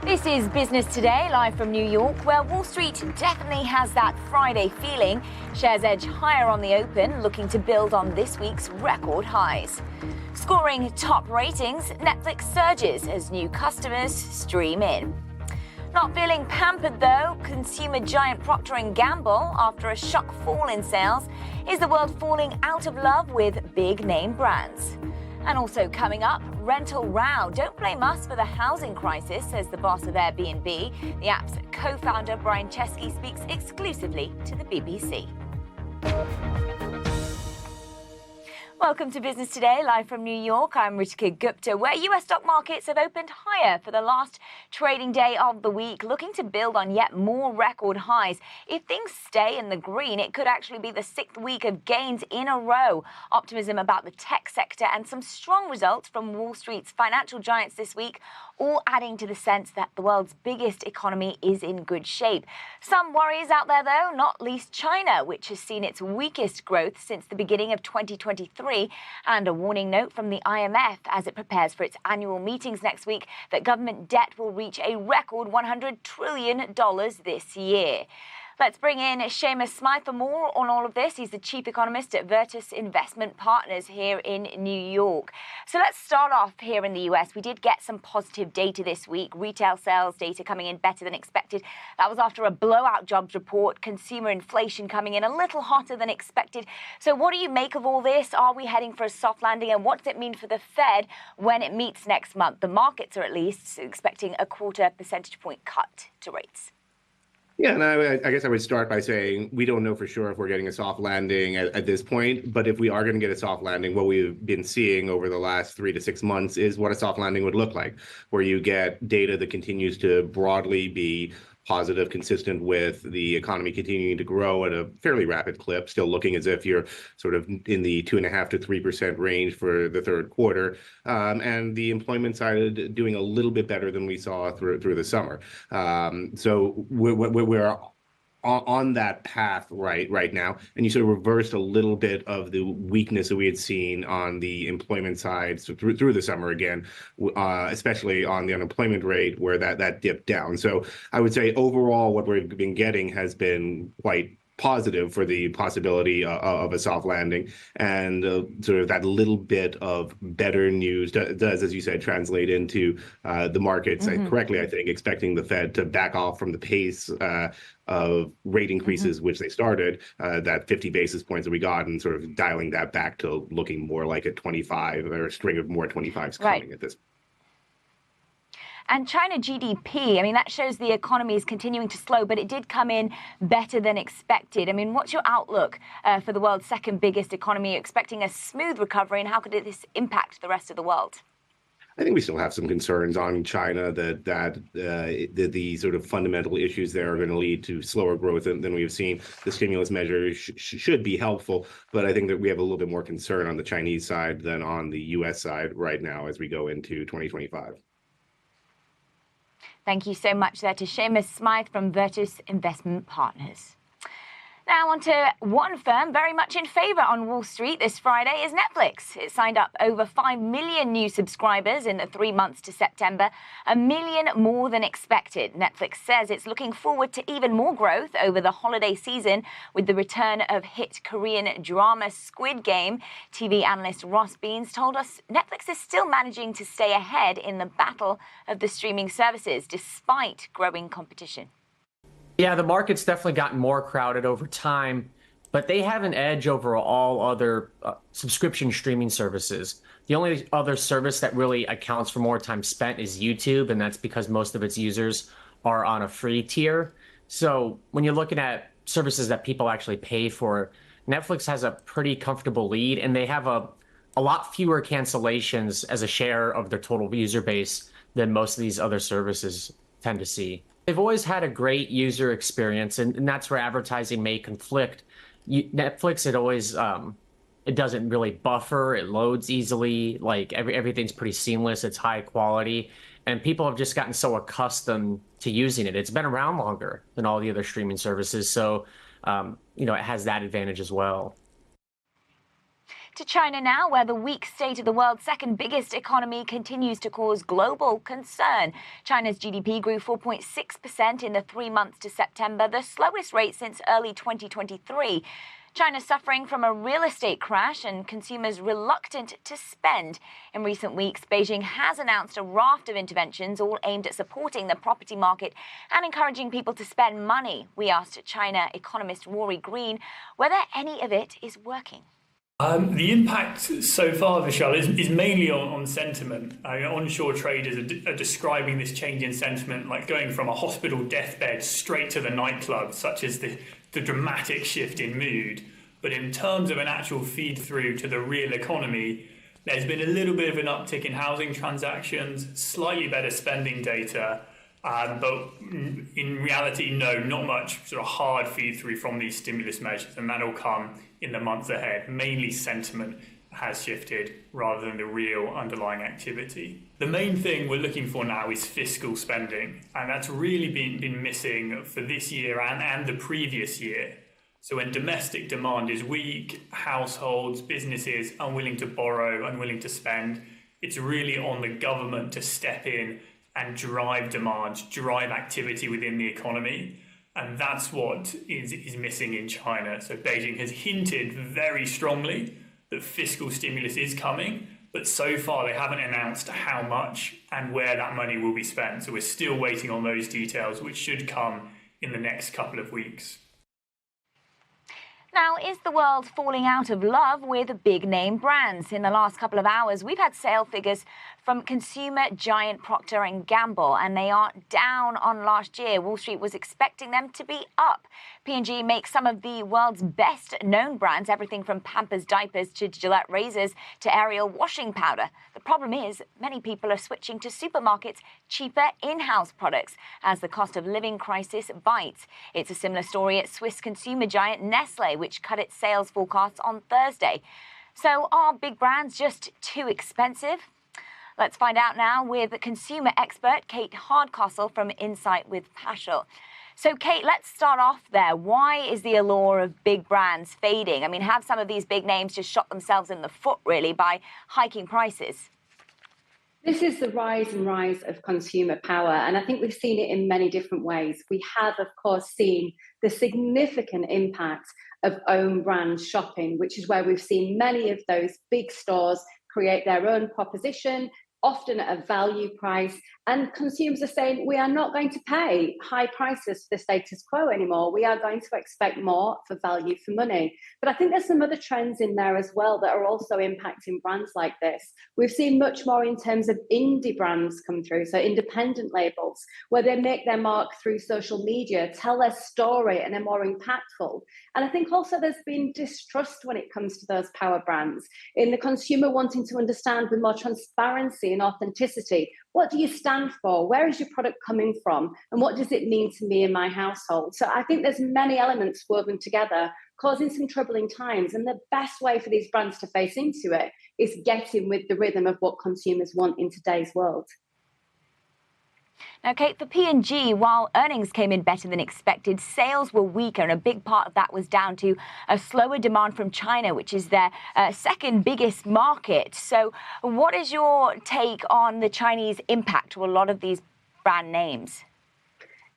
This is Business Today, live from New York, where Wall Street definitely has that Friday feeling. Shares edge higher on the open, looking to build on this week's record highs. Scoring top ratings, Netflix surges as new customers stream in. Not feeling pampered, though, consumer giant Procter & Gamble, after a shock fall in sales, is the world falling out of love with big-name brands. And also coming up, rental row. Don't blame us for the housing crisis, says the boss of Airbnb. The app's co-founder, Brian Chesky, speaks exclusively to the BBC. Welcome to Business Today, live from New York. I'm Ritika Gupta, where US stock markets have opened higher for the last trading day of the week, looking to build on yet more record highs. If things stay in the green, it could actually be the sixth week of gains in a row. Optimism about the tech sector and some strong results from Wall Street's financial giants this week, all adding to the sense that the world's biggest economy is in good shape. Some worries out there, though, not least China, which has seen its weakest growth since the beginning of 2023. And a warning note from the IMF as it prepares for its annual meetings next week that government debt will reach a record $100 trillion this year. Let's bring in Seamus Smythe for more on all of this. He's the chief economist at Virtus Investment Partners here in New York. So let's start off here in the US. We did get some positive data this week. Retail sales data coming in better than expected. That was after a blowout jobs report. Consumer inflation coming in a little hotter than expected. So what do you make of all this? Are we heading for a soft landing? And what does it mean for the Fed when it meets next month? The markets are at least expecting a 0.25 percentage point cut to rates. Yeah, and I guess I would start by saying we don't know for sure if we're getting a soft landing at this point. But if we are going to get a soft landing, what we've been seeing over the last 3 to 6 months is what a soft landing would look like, where you get data that continues to broadly be positive, consistent with the economy continuing to grow at a fairly rapid clip, still looking as if you're sort of in the 2.5% to 3% range for the third quarter, and the employment side doing a little bit better than we saw through the summer. So we're on that path right now, and you sort of reversed a little bit of the weakness that we had seen on the employment side so through the summer again, especially on the unemployment rate where that dipped down. So I would say overall what we've been getting has been quite positive for the possibility of a soft landing, and sort of that little bit of better news does, as you said, translate into the markets correctly, I think, expecting the Fed to back off from the pace of rate increases, which they started, that 50 basis points that we got, and sort of dialing that back to looking more like a 25 or a string of more 25s coming at this. And China GDP, I mean, that shows the economy is continuing to slow, but it did come in better than expected. I mean, what's your outlook for the world's second biggest economy? You're expecting a smooth recovery, and how could this impact the rest of the world? I think we still have some concerns on China that the sort of fundamental issues there are going to lead to slower growth than we've seen. The stimulus measures should be helpful, but I think that we have a little bit more concern on the Chinese side than on the U.S. side right now as we go into 2025. Thank you so much there to Seamus Smythe from Virtus Investment Partners. Now on to one firm very much in favor on Wall Street this Friday is Netflix. It signed up over 5 million new subscribers in the 3 months to September, 1 million more than expected. Netflix says it's looking forward to even more growth over the holiday season with the return of hit Korean drama Squid Game. TV analyst Ross Beans told us Netflix is still managing to stay ahead in the battle of the streaming services despite growing competition. Yeah, the market's definitely gotten more crowded over time, but they have an edge over all other subscription streaming services. The only other service that really accounts for more time spent is YouTube, and that's because most of its users are on a free tier. So when you're looking at services that people actually pay for, Netflix has a pretty comfortable lead, and they have a lot fewer cancellations as a share of their total user base than most of these other services tend to see. They've always had a great user experience, and that's where advertising may conflict. Netflix, it doesn't really buffer, it loads easily, like everything's pretty seamless, it's high quality, and people have just gotten so accustomed to using it. It's been around longer than all the other streaming services, so it has that advantage as well. To China now, where the weak state of the world's second biggest economy continues to cause global concern. China's GDP grew 4.6% in the 3 months to September, the slowest rate since early 2023. China suffering from a real estate crash and consumers reluctant to spend. In recent weeks, Beijing has announced a raft of interventions all aimed at supporting the property market and encouraging people to spend money. We asked China economist Rory Green whether any of it is working. The impact so far, Vishal, is mainly on sentiment. Onshore traders are describing this change in sentiment like going from a hospital deathbed straight to the nightclub, such as the dramatic shift in mood. But in terms of an actual feed through to the real economy, there's been a little bit of an uptick in housing transactions, slightly better spending data, but in reality, no, not much sort of hard feed through from these stimulus measures, and that'll come in the months ahead. Mainly sentiment has shifted rather than the real underlying activity. The main thing we're looking for now is fiscal spending, and that's really been missing for this year and the previous year. So when domestic demand is weak, households, businesses unwilling to borrow, unwilling to spend, it's really on the government to step in and drive demand, drive activity within the economy. And that's what is missing in China. So Beijing has hinted very strongly that fiscal stimulus is coming, but so far they haven't announced how much and where that money will be spent. So we're still waiting on those details, which should come in the next couple of weeks. Now, is the world falling out of love with big name brands? In the last couple of hours, we've had sale figures from consumer giant Procter & Gamble, and they are down on last year. Wall Street was expecting them to be up. P&G makes some of the world's best known brands, everything from Pampers diapers to Gillette razors to Ariel washing powder. The problem is many people are switching to supermarkets' cheaper in-house products as the cost of living crisis bites. It's a similar story at Swiss consumer giant Nestle, which cut its sales forecasts on Thursday. So are big brands just too expensive? Let's find out now with consumer expert Kate Hardcastle from Insight with Paschal. So, Kate, let's start off there. Why is the allure of big brands fading? I mean, have some of these big names just shot themselves in the foot, really, by hiking prices? This is the rise of consumer power, and I think we've seen it in many different ways. We have, of course, seen the significant impact of own brand shopping, which is where we've seen many of those big stores create their own proposition, often at a value price, and consumers are saying, we are not going to pay high prices for the status quo anymore. We are going to expect more for value for money. But I think there's some other trends in there as well that are also impacting brands like this. We've seen much more in terms of indie brands come through, so independent labels, where they make their mark through social media, tell their story, and they're more impactful. And I think also there's been distrust when it comes to those power brands, in the consumer wanting to understand with more transparency and authenticity, what do you stand for? Where is your product coming from? And what does it mean to me and my household? So I think there's many elements woven together, causing some troubling times. And the best way for these brands to face into it is getting with the rhythm of what consumers want in today's world. Now, Kate, for P&G, while earnings came in better than expected, sales were weaker, and a big part of that was down to a slower demand from China, which is their second biggest market. So what is your take on the Chinese impact to a lot of these brand names?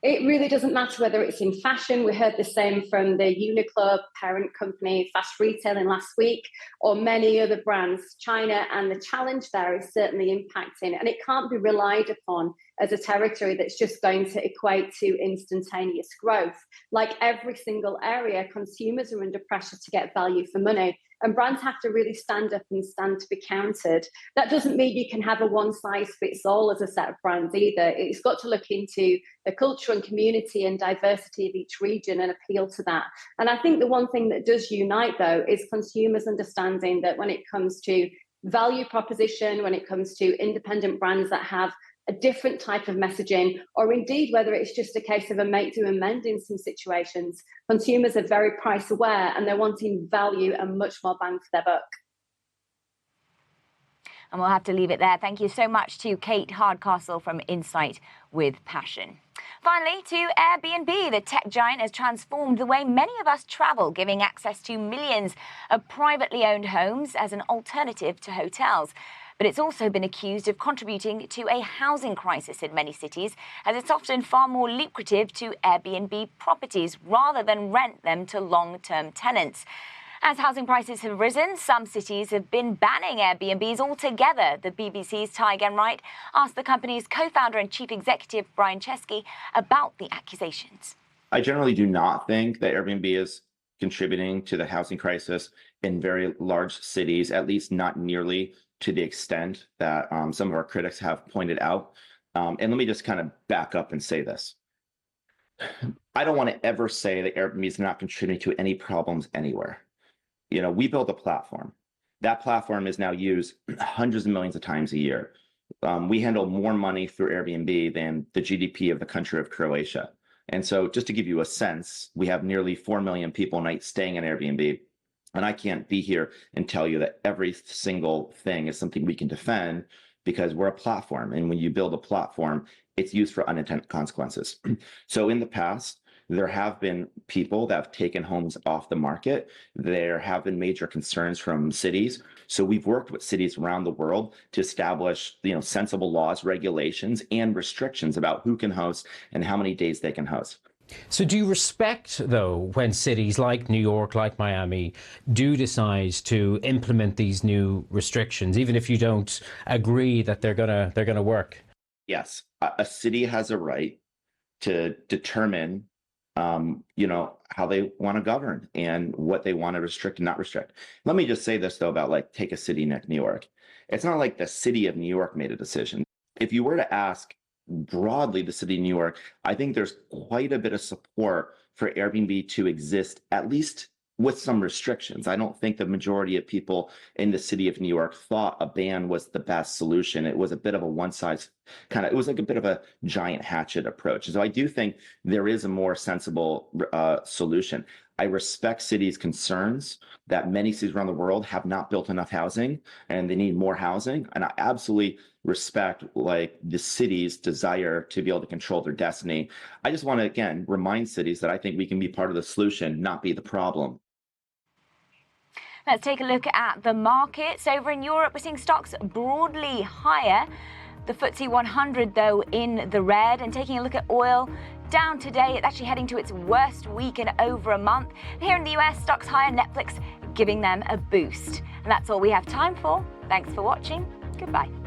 It really doesn't matter whether it's in fashion. We heard the same from the Uniqlo parent company, Fast Retailing, last week, or many other brands. China, and the challenge there is certainly impacting, and it can't be relied upon as a territory that's just going to equate to instantaneous growth. Like every single area, consumers are under pressure to get value for money, and brands have to really stand up and stand to be counted. That doesn't mean you can have a one-size-fits-all as a set of brands either. It's got to look into the culture and community and diversity of each region and appeal to that. And I think the one thing that does unite, though, is consumers understanding that when it comes to value proposition, when it comes to independent brands that have a different type of messaging, or indeed whether it's just a case of a make do amend in some situations, consumers are very price aware and they're wanting value and much more bang for their buck. And we'll have to leave it there. Thank you so much to Kate Hardcastle from Insight with Passion. Finally, to Airbnb. The tech giant has transformed the way many of us travel, giving access to millions of privately owned homes as an alternative to hotels. But it's also been accused of contributing to a housing crisis in many cities, as it's often far more lucrative to Airbnb properties rather than rent them to long-term tenants. As housing prices have risen, some cities have been banning Airbnbs altogether. The BBC's Ty Genwright asked the company's co-founder and chief executive, Brian Chesky, about the accusations. I generally do not think that Airbnb is contributing to the housing crisis in very large cities, at least not nearly to the extent that some of our critics have pointed out. And let me just kind of back up and say this. I don't want to ever say that Airbnb is not contributing to any problems anywhere. You know, we built a platform. That platform is now used hundreds of millions of times a year. We handle more money through Airbnb than the GDP of the country of Croatia. And so just to give you a sense, we have nearly 4 million people a night staying in Airbnb. And I can't be here and tell you that every single thing is something we can defend, because we're a platform. And when you build a platform, it's used for unintended consequences. So in the past, there have been people that have taken homes off the market. There have been major concerns from cities. So we've worked with cities around the world to establish, sensible laws, regulations, and restrictions about who can host and how many days they can host. So do you respect, though, when cities like New York, like Miami, do decide to implement these new restrictions, even if you don't agree that they're gonna work? Yes, a city has a right to determine how they want to govern and what they want to restrict and not restrict. Let me just say this, though, about take a city like New York. It's not like the city of New York made a decision. If you were to ask broadly the city of New York, I think there's quite a bit of support for Airbnb to exist, at least with some restrictions. I don't think the majority of people in the city of New York thought a ban was the best solution. It was a bit of a it was like a bit of a giant hatchet approach. So I do think there is a more sensible solution. I respect cities' concerns that many cities around the world have not built enough housing and they need more housing. And I absolutely respect the city's desire to be able to control their destiny. I just want to, again, remind cities that I think we can be part of the solution, not be the problem. Let's take a look at the markets. Over in Europe, we're seeing stocks broadly higher. The FTSE 100, though, in the red. And taking a look at oil, down today. It's actually heading to its worst week in over a month. And here in the US, stocks higher, Netflix giving them a boost. And that's all we have time for. Thanks for watching. Goodbye.